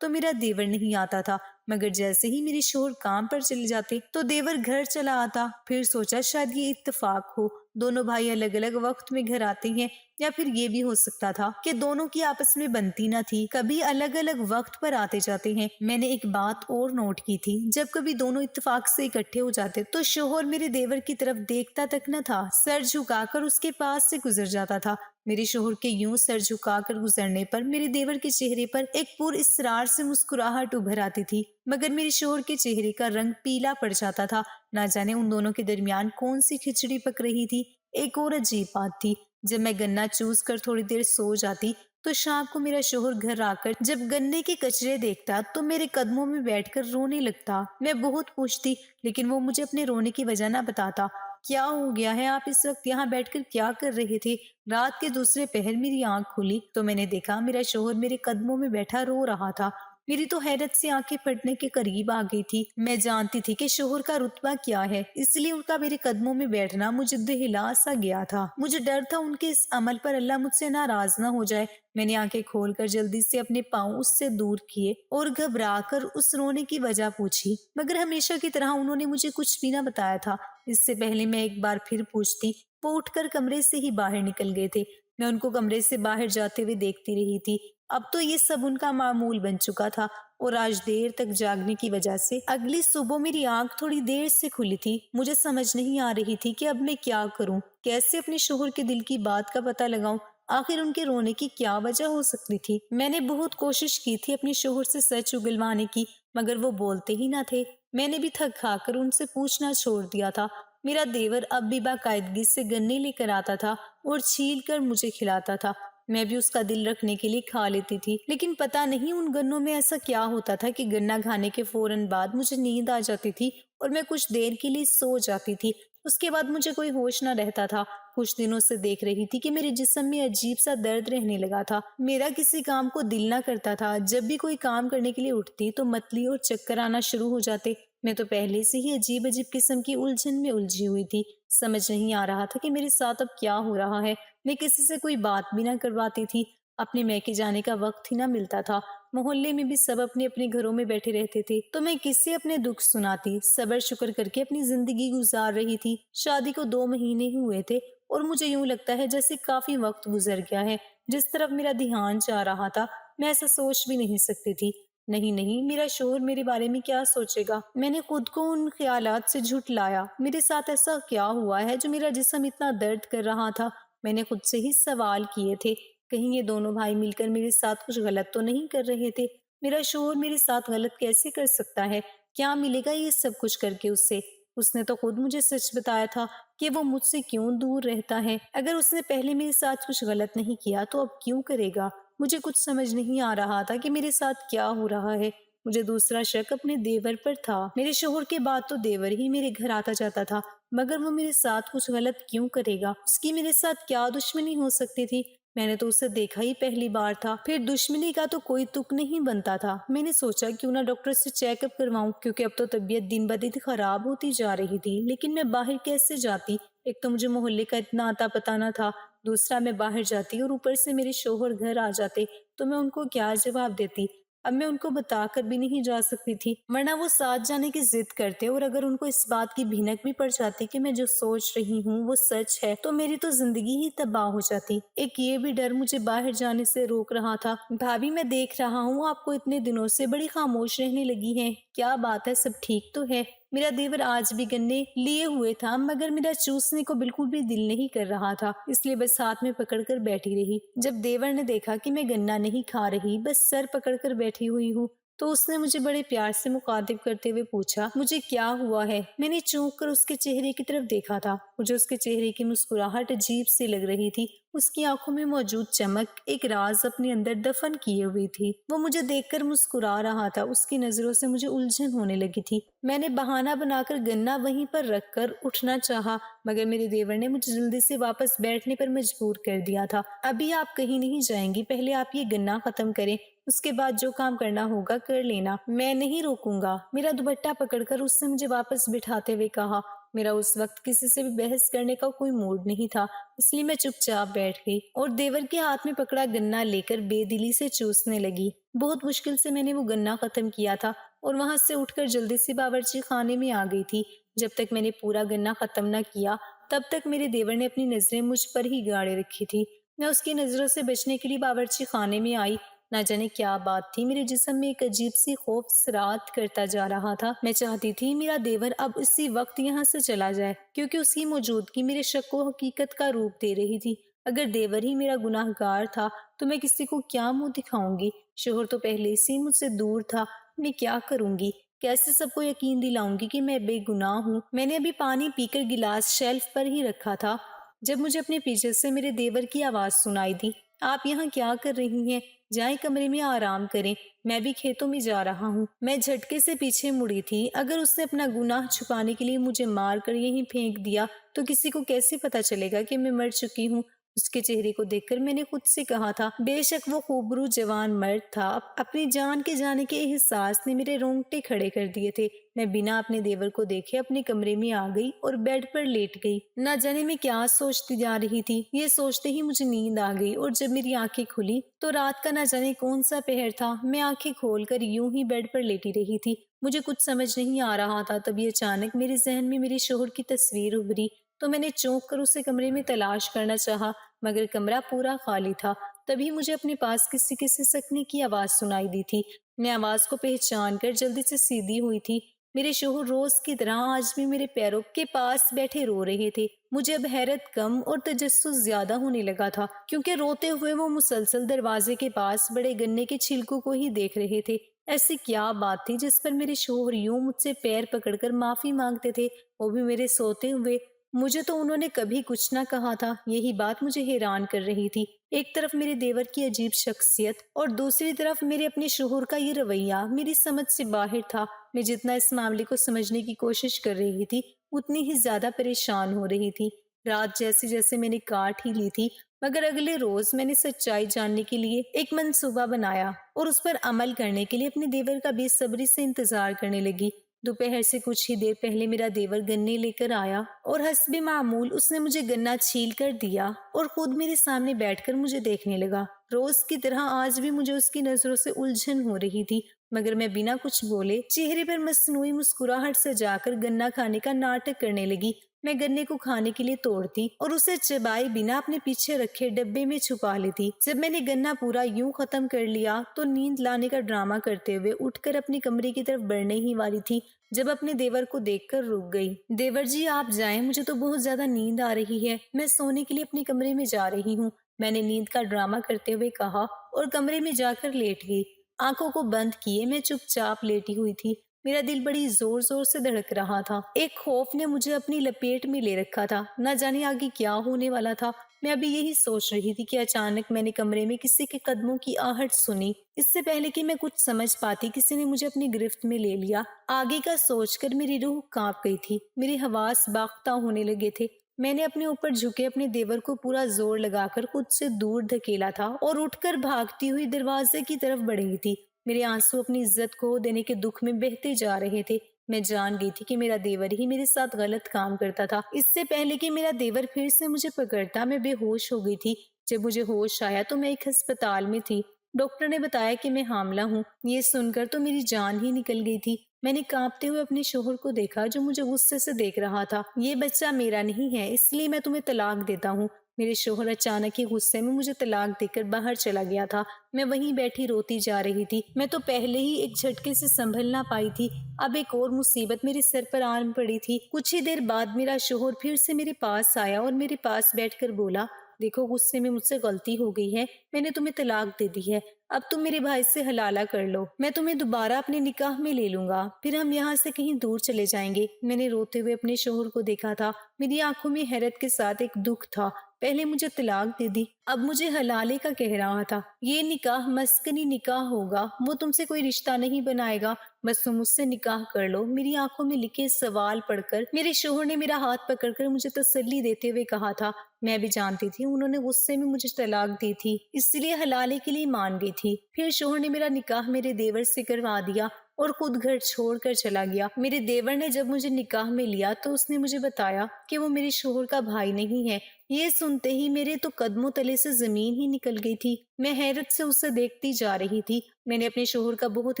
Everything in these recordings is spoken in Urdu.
تو میرا دیور نہیں آتا تھا، مگر جیسے ہی میرے شوہر کام پر چلے جاتے تو دیور گھر چلا آتا۔ پھر سوچا شاید یہ اتفاق ہو، دونوں بھائی الگ الگ وقت میں گھر آتے ہیں، یا پھر یہ بھی ہو سکتا تھا کہ دونوں کی آپس میں بنتی نہ تھی، کبھی الگ الگ وقت پر آتے جاتے ہیں۔ میں نے ایک بات اور نوٹ کی تھی، جب کبھی دونوں اتفاق سے اکٹھے ہو جاتے تو شوہر میرے دیور کی طرف دیکھتا تک نہ تھا، سر جھکا کر اس کے پاس سے گزر جاتا تھا۔ میرے شوہر کے یوں سر جھکا کر گزرنے پر میرے دیور کے چہرے پر ایک پر اصرار سے مسکراہٹ ابھر آتی تھی، مگر میرے شوہر کے چہرے کا رنگ پیلا پڑ جاتا تھا۔ نہ جانے ان دونوں کے درمیان کون سی کھچڑی پک رہی تھی۔ ایک اور عجیب بات تھی، جب میں گنا چوس کر تھوڑی دیر سو جاتی تو شام کو میرا شوہر گھر آ کر جب گنے کے کچرے دیکھتا تو میرے قدموں میں بیٹھ کر رونے لگتا۔ میں بہت پوچھتی، لیکن وہ مجھے اپنے رونے کی وجہ نہ بتاتا۔ کیا ہو گیا ہے؟ آپ اس وقت یہاں بیٹھ کر کیا کر رہے تھے؟ رات کے دوسرے پہر میری آنکھ کھلی تو میں نے دیکھا میرا شوہر میرے قدموں میں بیٹھا رو رہا تھا۔ میری تو حیرت سے آنکھیں پھٹنے کے قریب آ گئی تھی۔ میں جانتی تھی کہ شوہر کا رتبہ کیا ہے، اس لیے ان کا میرے قدموں میں بیٹھنا مجھے دہلا سا گیا تھا۔ مجھے ڈر تھا ان کے اس عمل پر اللہ مجھ سے ناراض نہ ہو جائے۔ میں نے آنکھیں کھول کر جلدی سے اپنے پاؤں اس سے دور کیے اور گھبرا کر اس رونے کی وجہ پوچھی، مگر ہمیشہ کی طرح انہوں نے مجھے کچھ بھی نہ بتایا تھا۔ اس سے پہلے میں ایک بار پھر پوچھتی، وہ اٹھ کر کمرے سے ہی باہر نکل گئے تھے۔ میں ان کو کمرے سے باہر جاتے ہوئے دیکھتی رہی تھی۔ اب تو یہ سب ان کا معمول بن چکا تھا، اور آج دیر تک جاگنے کی وجہ سے اگلی صبح میری آنکھ تھوڑی دیر سے کھلی تھی۔ مجھے سمجھ نہیں آ رہی تھی کہ اب میں کیا کروں، کیسے اپنے شوہر کے دل کی بات کا پتہ لگاؤں، آخر ان کے رونے کی کیا وجہ ہو سکتی تھی۔ میں نے بہت کوشش کی تھی اپنے شوہر سے سچ اگلوانے کی، مگر وہ بولتے ہی نہ تھے۔ میں نے بھی تھک کھا کر ان سے پوچھنا چھوڑ دیا تھا۔ میرا دیور اب بھی باقاعدگی سے گنے لے کر آتا تھا اور چھیل کر مجھے کھلاتا تھا۔ میں بھی اس کا دل رکھنے کے لیے کھا لیتی تھی، لیکن پتہ نہیں ان گنوں میں ایسا کیا ہوتا تھا کہ گنا کھانے کے فوراً بعد مجھے نیند آ جاتی تھی اور میں کچھ دیر کے لیے سو جاتی تھی۔ اس کے بعد مجھے کوئی ہوش نہ رہتا تھا۔ کچھ دنوں سے دیکھ رہی تھی کہ میرے جسم میں عجیب سا درد رہنے لگا تھا۔ میرا کسی کام کو دل نہ کرتا تھا۔ جب بھی کوئی کام کرنے کے لیے اٹھتی تو متلی اور چکر آنا شروع ہو جاتے۔ میں تو پہلے سے ہی عجیب قسم کی الجھن میں الجھی ہوئی تھی۔ سمجھ نہیں آ رہا تھا کہ میرے ساتھ اب کیا ہو رہا ہے۔ میں کسی سے کوئی بات بھی نہ کرواتی تھی۔ اپنے میکے جانے کا وقت ہی نہ ملتا تھا۔ محلے میں بھی سب اپنے اپنے گھروں میں بیٹھے رہتے تھے تو میں کس سے اپنے دکھ سناتی؟ صبر شکر کر کے اپنی زندگی گزار رہی تھی۔ شادی کو 2 مہینے ہی ہوئے تھے اور مجھے یوں لگتا ہے جیسے کافی وقت گزر گیا ہے۔ جس طرف میرا دھیان جا رہا تھا میں ایسا سوچ بھی نہیں سکتی تھی۔ نہیں، میرا شوہر میرے بارے میں کیا سوچے گا؟ میں نے خود کو ان خیالات سے جھٹلایا۔ میرے ساتھ ایسا کیا ہوا ہے جو میرا جسم اتنا درد کر رہا تھا؟ میں نے خود سے ہی سوال کیے تھے، کہیں یہ دونوں بھائی مل کر میرے ساتھ کچھ غلط تو نہیں کر رہے تھے؟ میرا شوہر میرے ساتھ غلط کیسے کر سکتا ہے؟ کیا ملے گا یہ سب کچھ کر کے اس سے؟ اس نے تو خود مجھے سچ بتایا تھا کہ وہ مجھ سے کیوں دور رہتا ہے۔ اگر اس نے پہلے میرے ساتھ کچھ غلط نہیں کیا تو اب کیوں کرے گا؟ مجھے کچھ سمجھ نہیں آ رہا تھا کہ میرے ساتھ کیا ہو رہا ہے۔ مجھے دوسرا شک اپنے دیور پر تھا۔ میرے شوہر کے بعد تو دیور ہی میرے گھر آتا جاتا تھا، مگر وہ میرے ساتھ کچھ غلط کیوں کرے گا؟ اس کی میرے ساتھ کیا دشمنی ہو سکتی تھی؟ میں نے تو اسے دیکھا ہی پہلی بار تھا، پھر دشمنی کا تو کوئی تک نہیں بنتا تھا۔ میں نے سوچا کیوں نہ ڈاکٹر سے چیک اپ کرواؤں، کیونکہ اب تو طبیعت دن بدن خراب ہوتی جا رہی تھی۔ لیکن میں باہر کیسے جاتی؟ ایک تو مجھے محلے کا اتنا اتا پتہ نہ تھا، دوسرا میں باہر جاتی اور اوپر سے میرے شوہر گھر آ جاتے تو میں ان کو کیا جواب دیتی؟ اب میں ان کو بتا کر بھی نہیں جا سکتی تھی، ورنہ وہ ساتھ جانے کی ضد کرتے، اور اگر ان کو اس بات کی بھینک بھی پڑ جاتی کہ میں جو سوچ رہی ہوں وہ سچ ہے تو میری تو زندگی ہی تباہ ہو جاتی۔ ایک یہ بھی ڈر مجھے باہر جانے سے روک رہا تھا۔ بھابھی، میں دیکھ رہا ہوں آپ کو اتنے دنوں سے بڑی خاموش رہنے لگی ہیں، کیا بات ہے؟ سب ٹھیک تو ہے؟ میرا دیور آج بھی گنے لیے ہوئے تھا، مگر میرا چوسنے کو بالکل بھی دل نہیں کر رہا تھا، اس لیے بس ہاتھ میں پکڑ کر بیٹھی رہی۔ جب دیور نے دیکھا کہ میں گنا نہیں کھا رہی، بس سر پکڑ کر بیٹھی ہوئی ہوں، تو اس نے مجھے بڑے پیار سے مخاطب کرتے ہوئے پوچھا مجھے کیا ہوا ہے۔ میں نے چونک کر اس کے چہرے کی طرف دیکھا تھا۔ مجھے اس کے چہرے کی مسکراہٹ عجیب سی لگ رہی تھی۔ اس کی آنکھوں میں موجود چمک ایک راز اپنے اندر دفن کیے ہوئی تھی۔ وہ مجھے دیکھ کر مسکرا رہا تھا، اس کی نظروں سے مجھے الجھن ہونے لگی تھی۔ میں نے بہانہ بنا کر گنا وہیں پر رکھ کر اٹھنا چاہا، مگر میرے دیور نے مجھے جلدی سے واپس بیٹھنے پر مجبور کر دیا تھا۔ ابھی آپ کہیں نہیں جائیں گی، پہلے آپ یہ گنا ختم کریں، اس کے بعد جو کام کرنا ہوگا کر لینا، میں نہیں روکوں گا۔ میرا دوپٹہ پکڑ کر اس نے مجھے واپس بٹھاتے ہوئے کہا، میرا اس وقت کسی سے بھی بحث کرنے کا کوئی موڈ نہیں تھا، اس لیے میں چپ چاپ بیٹھ گئی اور دیور کے ہاتھ میں پکڑا گنا لے کر بے دلی سے چوسنے لگی۔ بہت مشکل سے میں نے وہ گنا ختم کیا تھا اور وہاں سے اٹھ کر جلدی سے باورچی خانے میں آ گئی تھی۔ جب تک میں نے پورا گنا ختم نہ کیا تب تک میرے دیور نے اپنی نظریں مجھ پر ہی گاڑے رکھی تھی۔ میں اس کی نظروں سے بچنے کے لیے باورچی خانے میں آئی۔ نہ جانے کیا بات تھی، میرے جسم میں ایک عجیب سی خوف سرات کرتا جا رہا تھا۔ میں چاہتی تھی میرا دیور اب اسی وقت یہاں سے چلا جائے، کیونکہ اس کی موجودگی میرے شک و حقیقت کا روپ دے رہی تھی۔ اگر دیور ہی میرا گناہ گار تھا تو میں کسی کو کیا منہ دکھاؤں گی؟ شوہر تو پہلے سے مجھ سے دور تھا، میں کیا کروں گی؟ کیسے سب کو یقین دلاؤں گی کہ میں بے گناہ ہوں؟ میں نے ابھی پانی پی کر گلاس شیلف پر ہی رکھا تھا جب مجھے اپنے پیچھے سے میرے دیور کی آواز سنائی دی۔ آپ یہاں کیا کر رہی ہیں؟ جائیں کمرے میں آرام کریں، میں بھی کھیتوں میں جا رہا ہوں۔ میں جھٹکے سے پیچھے مڑی تھی۔ اگر اس نے اپنا گناہ چھپانے کے لیے مجھے مار کر یہیں پھینک دیا تو کسی کو کیسے پتا چلے گا کہ میں مر چکی ہوں؟ اس کے چہرے کو دیکھ کر میں نے خود سے کہا تھا، بے شک وہ خوبرو جوان مرد تھا۔ اپنی جان کے جانے کے احساس نے میرے رونگٹے کھڑے کر دیے تھے۔ میں بنا اپنے دیور کو دیکھے اپنے کمرے میں آ گئی اور بیڈ پر لیٹ گئی۔ نہ جانے میں کیا سوچتی جا رہی تھی، یہ سوچتے ہی مجھے نیند آ گئی اور جب میری آنکھیں کھلی تو رات کا نہ جانے کون سا پہر تھا۔ میں آنکھیں کھول کر یوں ہی بیڈ پر لیٹی رہی تھی، مجھے کچھ سمجھ نہیں آ رہا تھا۔ تبھی اچانک میرے ذہن میں میرے شوہر کی تصویر ابھری تو میں نے چونک کر اسے کمرے میں تلاش کرنا چاہا، مگر کمرہ پورا خالی تھا۔ تبھی مجھے اپنے پاس کسی کے سسکنے کی آواز سنائی دی تھی۔ میں آواز کو پہچان کر جلدی سے سیدھی ہوئی تھی۔ میرے شوہر روز کی طرح آج بھی میرے پیروں کے پاس بیٹھے رو رہے تھے۔ مجھے اب حیرت کم اور تجسس زیادہ ہونے لگا تھا، کیونکہ روتے ہوئے وہ مسلسل دروازے کے پاس بڑے گنے کے چھلکوں کو ہی دیکھ رہے تھے۔ ایسی کیا بات تھی جس پر میرے شوہر یوں مجھ سے پیر پکڑ کر معافی مانگتے تھے، وہ بھی میرے سوتے ہوئے؟ مجھے تو انہوں نے کبھی کچھ نہ کہا تھا، یہی بات مجھے حیران کر رہی تھی۔ ایک طرف میرے دیور کی عجیب شخصیت اور دوسری طرف میرے اپنے شوہر کا یہ رویہ میری سمجھ سے باہر تھا۔ میں جتنا اس معاملے کو سمجھنے کی کوشش کر رہی تھی اتنی ہی زیادہ پریشان ہو رہی تھی۔ رات جیسے جیسے میں نے کاٹ ہی لی تھی، مگر اگلے روز میں نے سچائی جاننے کے لیے ایک منصوبہ بنایا اور اس پر عمل کرنے کے لیے اپنے دیور کا بے صبری سے انتظار کرنے لگی۔ دوپہر سے کچھ ہی دیر پہلے میرا دیور گنے لے کر آیا اور حسب معمول اس نے مجھے گنا چھیل کر دیا اور خود میرے سامنے بیٹھ کر مجھے دیکھنے لگا۔ روز کی طرح آج بھی مجھے اس کی نظروں سے الجھن ہو رہی تھی، مگر میں بنا کچھ بولے چہرے پر مصنوعی مسکراہٹ سجا کر گنا کھانے کا ناٹک کرنے لگی۔ میں گنے کو کھانے کے لیے توڑتی اور اسے چبائے بنا اپنے پیچھے رکھے ڈبے میں چھپا لیتی۔ جب میں نے گنا پورا یوں ختم کر لیا تو نیند لانے کا ڈرامہ کرتے ہوئے اٹھ کر اپنے کمرے کی طرف بڑھنے ہی والی تھی جب اپنے دیور کو دیکھ کر رک گئی۔ دیور جی آپ جائیں، مجھے تو بہت زیادہ نیند آ رہی ہے، میں سونے کے لیے اپنے کمرے میں جا رہی ہوں، میں نے نیند کا ڈرامہ کرتے ہوئے کہا اور کمرے میں جا کر لیٹ گئی۔ آنکھوں کو بند کیے میں چپ چاپ لیٹی ہوئی تھی۔ میرا دل بڑی زور زور سے دھڑک رہا تھا۔ ایک خوف نے مجھے اپنی لپیٹ میں لے رکھا تھا، نہ جانے آگے کیا ہونے والا تھا۔ میں ابھی یہی سوچ رہی تھی کہ اچانک میں نے کمرے میں کسی کے قدموں کی آہٹ سنی۔ اس سے پہلے کہ میں کچھ سمجھ پاتی کسی نے مجھے اپنی گرفت میں لے لیا۔ آگے کا سوچ کر میری روح کانپ گئی تھی، میرے حواس باختہ ہونے لگے تھے۔ میں نے اپنے اوپر جھکے اپنے دیور کو پورا زور لگا کر خود سے دور دھکیلا تھا اور اٹھ کر بھاگتی ہوئی دروازے کی طرف بڑھ گئی تھی۔ میرے آنسو اپنی عزت کھو دینے کے دکھ میں بہتے جا رہے تھے۔ میں جان گئی تھی کہ میرا دیور ہی میرے ساتھ غلط کام کرتا تھا۔ اس سے پہلے کہ میرا دیور پھر سے مجھے پکڑتا میں بے ہوش ہو گئی تھی۔ جب مجھے ہوش آیا تو میں ایک ہسپتال میں تھی۔ ڈاکٹر نے بتایا کہ میں حاملہ ہوں۔ یہ سن کر تو میری جان ہی نکل گئی تھی۔ میں نے کانپتے ہوئے اپنے شوہر کو دیکھا جو مجھے غصے سے دیکھ رہا تھا۔ یہ بچہ میرا نہیں ہے، اس لیے میں تمہیں طلاق دیتا ہوں۔ میرے شوہر اچانک ہی غصے میں مجھے طلاق دے کر باہر چلا گیا تھا۔ میں وہیں بیٹھی روتی جا رہی تھی۔ میں تو پہلے ہی ایک جھٹکے سے سنبھل نہ پائی تھی، اب ایک اور مصیبت میرے سر پر آن پڑی تھی۔ کچھ ہی دیر بعد میرا شوہر پھر سے میرے پاس آیا اور میرے پاس بیٹھ کر بولا، دیکھو غصے میں مجھ سے غلطی ہو گئی ہے، میں نے تمہیں طلاق دے دی ہے، اب تم میرے بھائی سے حلالہ کر لو، میں تمہیں دوبارہ اپنے نکاح میں لے لوں گا، پھر ہم یہاں سے کہیں دور چلے جائیں گے۔ میں نے روتے ہوئے اپنے شوہر کو دیکھا تھا، میری آنکھوں میں حیرت کے ساتھ ایک دکھ تھا۔ پہلے مجھے طلاق دے دی، اب مجھے حلالے کا کہہ رہا تھا۔ یہ نکاح مسکنی نکاح ہوگا، وہ تم سے کوئی رشتہ نہیں بنائے گا، بس تم مجھ سے نکاح کر لو۔ میری آنکھوں میں لکھے سوال پڑھ کر میرے شوہر نے میرا ہاتھ پکڑ کر مجھے تسلی دیتے ہوئے کہا تھا، میں بھی جانتی تھی انہوں نے غصے میں مجھے طلاق دی تھی، اس لیے حلالے کے لیے مان گئی تھی۔ پھر شوہر نے میرا نکاح میرے دیور سے کروا دیا اور خود گھر چھوڑ کر چلا گیا۔ میرے دیور نے جب مجھے نکاح میں لیا تو اس نے مجھے بتایا کہ وہ میرے شوہر کا بھائی نہیں ہے۔ یہ سنتے ہی میرے تو قدموں تلے سے زمین ہی نکل گئی تھی۔ میں حیرت سے اسے دیکھتی جا رہی تھی۔ میں نے اپنے شوہر کا بہت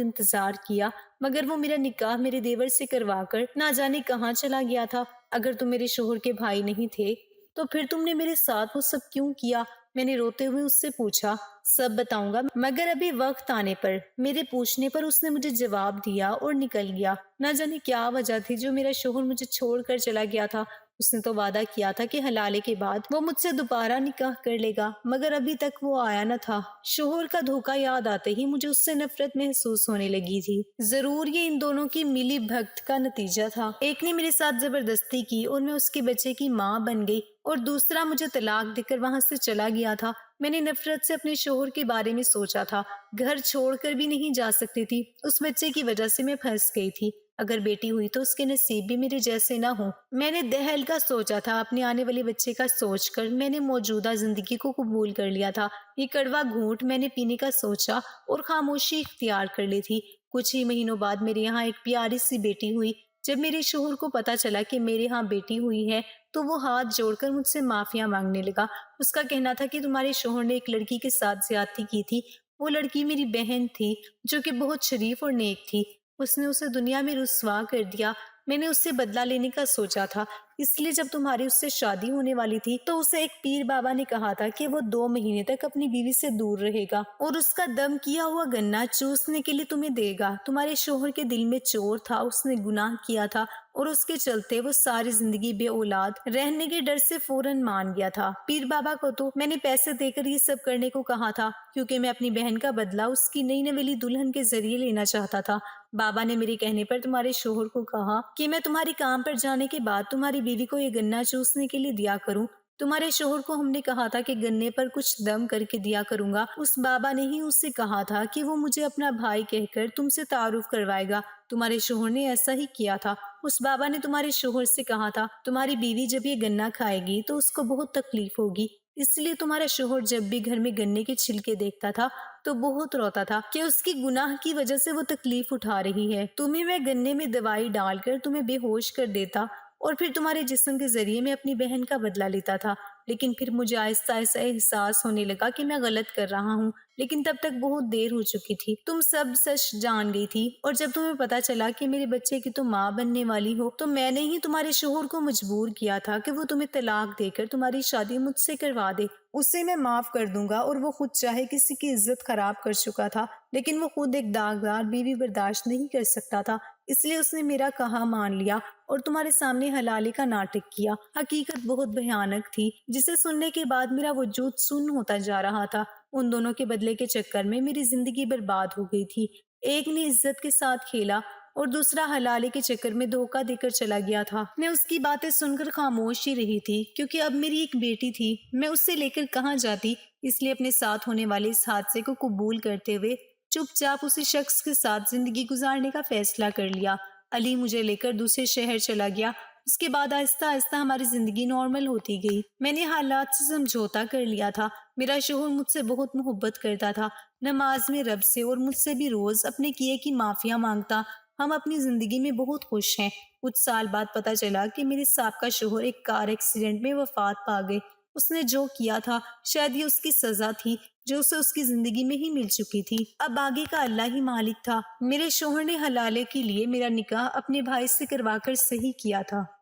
انتظار کیا، مگر وہ میرا نکاح میرے دیور سے کروا کر نہ جانے کہاں چلا گیا تھا۔ اگر تم میرے شوہر کے بھائی نہیں تھے تو پھر تم نے میرے ساتھ وہ سب کیوں کیا؟ میں نے روتے ہوئے اس سے پوچھا۔ سب بتاؤں گا، مگر ابھی وقت آنے پر۔ میرے پوچھنے پر اس نے مجھے جواب دیا اور نکل گیا۔ نہ جانے کیا وجہ تھی جو میرا شوہر مجھے چھوڑ کر چلا گیا تھا۔ اس نے تو وعدہ کیا تھا کہ حلالے کے بعد وہ مجھ سے دوبارہ نکاح کر لے گا، مگر ابھی تک وہ آیا نہ تھا۔ شوہر کا دھوکہ یاد آتے ہی مجھے اس سے نفرت محسوس ہونے لگی تھی۔ ضرور یہ ان دونوں کی ملی بھگت کا نتیجہ تھا۔ ایک نے میرے ساتھ زبردستی کی اور میں اس کے بچے کی ماں بن گئی، اور دوسرا مجھے طلاق دے کر وہاں سے چلا گیا تھا۔ میں نے نفرت سے اپنے شوہر کے بارے میں سوچا تھا۔ گھر چھوڑ کر بھی نہیں جا سکتی تھی، اس بچے کی وجہ سے میں پھنس گئی تھی۔ اگر بیٹی ہوئی تو اس کے نصیب بھی میرے جیسے نہ ہوں۔ میں نے دہل کا سوچا تھا، اپنے آنے والے بچے کا سوچ کر میں نے موجودہ زندگی کو قبول کر لیا تھا۔ یہ کڑوا گھونٹ میں نے پینے کا سوچا اور خاموشی اختیار کر لی تھی۔ کچھ ہی مہینوں بعد میرے یہاں ایک پیاری سی بیٹی ہوئی۔ جب میرے شوہر کو پتا چلا کہ میرے ہاں بیٹی ہوئی ہے تو وہ ہاتھ جوڑ کر مجھ سے معافیاں مانگنے لگا۔ اس کا کہنا تھا کہ تمہارے شوہر نے ایک لڑکی کے ساتھ زیادتی کی تھی۔ وہ لڑکی میری بہن تھی جو کہ بہت شریف اور نیک تھی۔ اس نے اسے دنیا میں رسوا کر دیا۔ میں نے اس سے بدلہ لینے کا سوچا تھا، اس لیے جب تمہاری اس سے شادی ہونے والی تھی تو اسے ایک پیر بابا نے کہا تھا کہ وہ 2 مہینے تک اپنی بیوی سے دور رہے گا اور اس کا دم کیا ہوا گنا چوسنے کے لیے تمہیں دے گا۔ تمہارے شوہر کے دل میں چور تھا، اس نے گناہ کیا تھا اور اس کے چلتے وہ ساری زندگی بے اولاد رہنے کے ڈر سے فوراً مان گیا تھا۔ پیر بابا کو تو میں نے پیسے دے کر یہ سب کرنے کو کہا تھا کیونکہ میں اپنی بہن کا بدلہ اس کی نئی نویلی دلہن کے ذریعے لینا چاہتا تھا۔ بابا نے میرے کہنے پر تمہارے شوہر کو کہا کہ میں تمہاری کام پر جانے کے بعد تمہاری بیوی کو یہ گنا چوسنے کے لیے دیا کروں۔ تمہارے شوہر کو ہم نے کہا تھا کہ گنے پر کچھ دم کر کے دیا کروں گا۔ اس بابا نے ہی اس سے کہا تھا کہ وہ مجھے اپنا بھائی کہہ کر تم سے تعارف کروائے گا۔ تمہارے شوہر نے ایسا ہی کیا تھا۔ اس بابا نے تمہارے شوہر سے کہا تھا تمہاری بیوی جب یہ گنا کھائے گی تو اس کو بہت تکلیف ہوگی، اس لیے تمہارا شوہر جب بھی گھر میں گنے کے چھلکے دیکھتا تھا تو بہت روتا تھا کہ اس کی گناہ کی وجہ سے وہ تکلیف اٹھا رہی ہے۔ تمہیں میں گنے میں دوائی ڈال کر تمہیں بے ہوش کر دیتا اور پھر تمہارے جسم کے ذریعے میں اپنی بہن کا بدلہ لیتا تھا۔ لیکن پھر مجھے آہستہ آہستہ احساس ہونے لگا کہ میں غلط کر رہا ہوں، لیکن تب تک بہت دیر ہو چکی تھی۔ تم سب سچ جان گئی تھی اور جب تمہیں پتا چلا کہ میرے بچے کی تم ماں بننے والی ہو تو میں نے ہی تمہارے شوہر کو مجبور کیا تھا کہ وہ تمہیں طلاق دے کر تمہاری شادی مجھ سے کروا دے۔ اسے میں معاف کر دوں گا، اور وہ خود چاہے کسی کی عزت خراب کر چکا تھا لیکن وہ خود ایک داغدار بیوی برداشت نہیں کر سکتا تھا، اس لیے اس نے میرا کہا مان لیا اور تمہارے سامنے حلالے کا ناٹک کیا۔ حقیقت بہت بھیانک تھی جسے سننے کے بعد میرا وجود سن ہوتا جا رہا تھا۔ ان دونوں کے بدلے کے چکر میں میری زندگی برباد ہو گئی تھی۔ ایک نے عزت کے ساتھ کھیلا اور دوسرا حلالے کے چکر میں دھوکہ دے کر چلا گیا تھا۔ میں اس کی باتیں سن کر خاموش ہی رہی تھی کیونکہ اب میری ایک بیٹی تھی، میں اس سے لے کر کہاں جاتی، اس لیے اپنے ساتھ ہونے والے اس حادثے کو قبول کرتے ہوئے چپ چاپ اسی شخص کے ساتھ زندگی گزارنے کا فیصلہ کر لیا۔ علی مجھے لے کر دوسرے شہر چلا گیا۔ اس کے بعد آہستہ آہستہ ہماری زندگی نارمل ہوتی گئی۔ میں نے حالات سے سمجھوتا کر لیا تھا۔ میرا شوہر مجھ سے بہت محبت کرتا تھا، نماز میں رب سے اور مجھ سے بھی روز اپنے کیے کی معافیاں مانگتا۔ ہم اپنی زندگی میں بہت خوش ہیں۔ کچھ سال بعد پتہ چلا کہ میرے سابقہ شوہر ایک کار ایکسیڈنٹ میں وفات پا گئے۔ اس نے جو کیا تھا شاید یہ اس کی سزا تھی جو اسے اس کی زندگی میں ہی مل چکی تھی۔ اب آگے کا اللہ ہی مالک تھا۔ میرے شوہر نے حلالے کے لیے میرا نکاح اپنے بھائی سے کروا کر صحیح کیا تھا۔